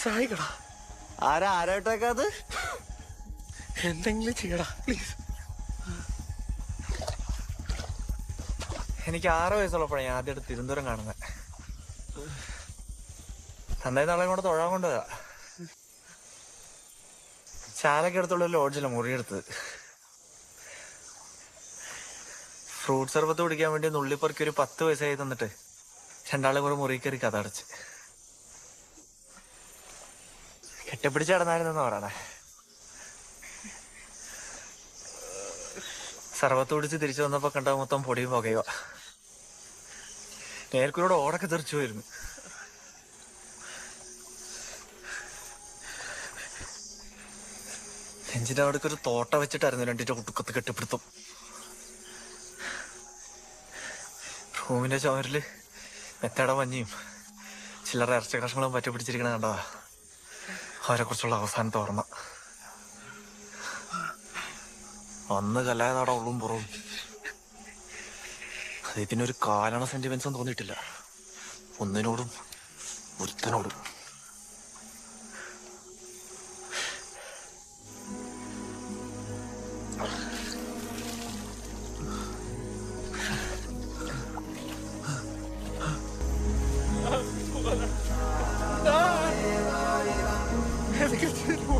സഹായിക്കടാ. ആരായിട്ടേക്കാത്? എന്തെങ്കിലും ചെയ്യടാ പ്ലീസ്. എനിക്ക് 6 വയസ്സുള്ളപ്പോഴാണ് ഞാൻ ആദ്യമായിട്ട് തിരുവനന്തപുരം കാണുന്നത്. അന്നേ നാളെ കൊണ്ട് തൊഴാൻ കൊണ്ടുപോയാ. ചാലക്ക് അടുത്തുള്ള ലോഡ്ജില മുറിയെടുത്തത്. ഫ്രൂട്ട് സർബത്ത് കുടിക്കാൻ വേണ്ടി നുള്ളിപ്പറക്കി ഒരു 10 വയസ്സായി തന്നിട്ട് രണ്ടാളും കൂടെ മുറി കയറി കഥ അടച്ച് കെട്ടിപ്പിടിച്ച് കിടന്നായിരുന്നെന്ന് പറയണേ. സർബത്ത് കുടിച്ച് തിരിച്ചു വന്നപ്പോ കണ്ട മൊത്തം പൊടിയും പുകയോ. നേർക്കൂടെ ഓടൊക്കെ തെറിച്ചു പോയിരുന്നു. നെഞ്ചിന്റെ അവിടേക്ക് ഒരു തോട്ട വെച്ചിട്ടായിരുന്നു രണ്ടിന്റെ കുട്ടുക്കത്ത് കെട്ടിപ്പിടുത്തും. റൂമിന്റെ ചുമരില് മെത്തയുടെ മഞ്ഞയും ചില്ലറ ഇറച്ചി കഷ്ണങ്ങളും പറ്റി പിടിച്ചിരിക്കണ കണ്ടോ. അവരെ കുറിച്ചുള്ള അവസാനത്തെ ഓർമ്മ. അന്ന് കല്ലായതാടെ ഉള്ളും പുറവും. അതിനൊരു കാലണ സെന്റിമെന്റ്സും തോന്നിയിട്ടില്ല ഒന്നിനോടും ഒരുത്തനോടും. എന്തെങ്കിലും ചെയ്തു.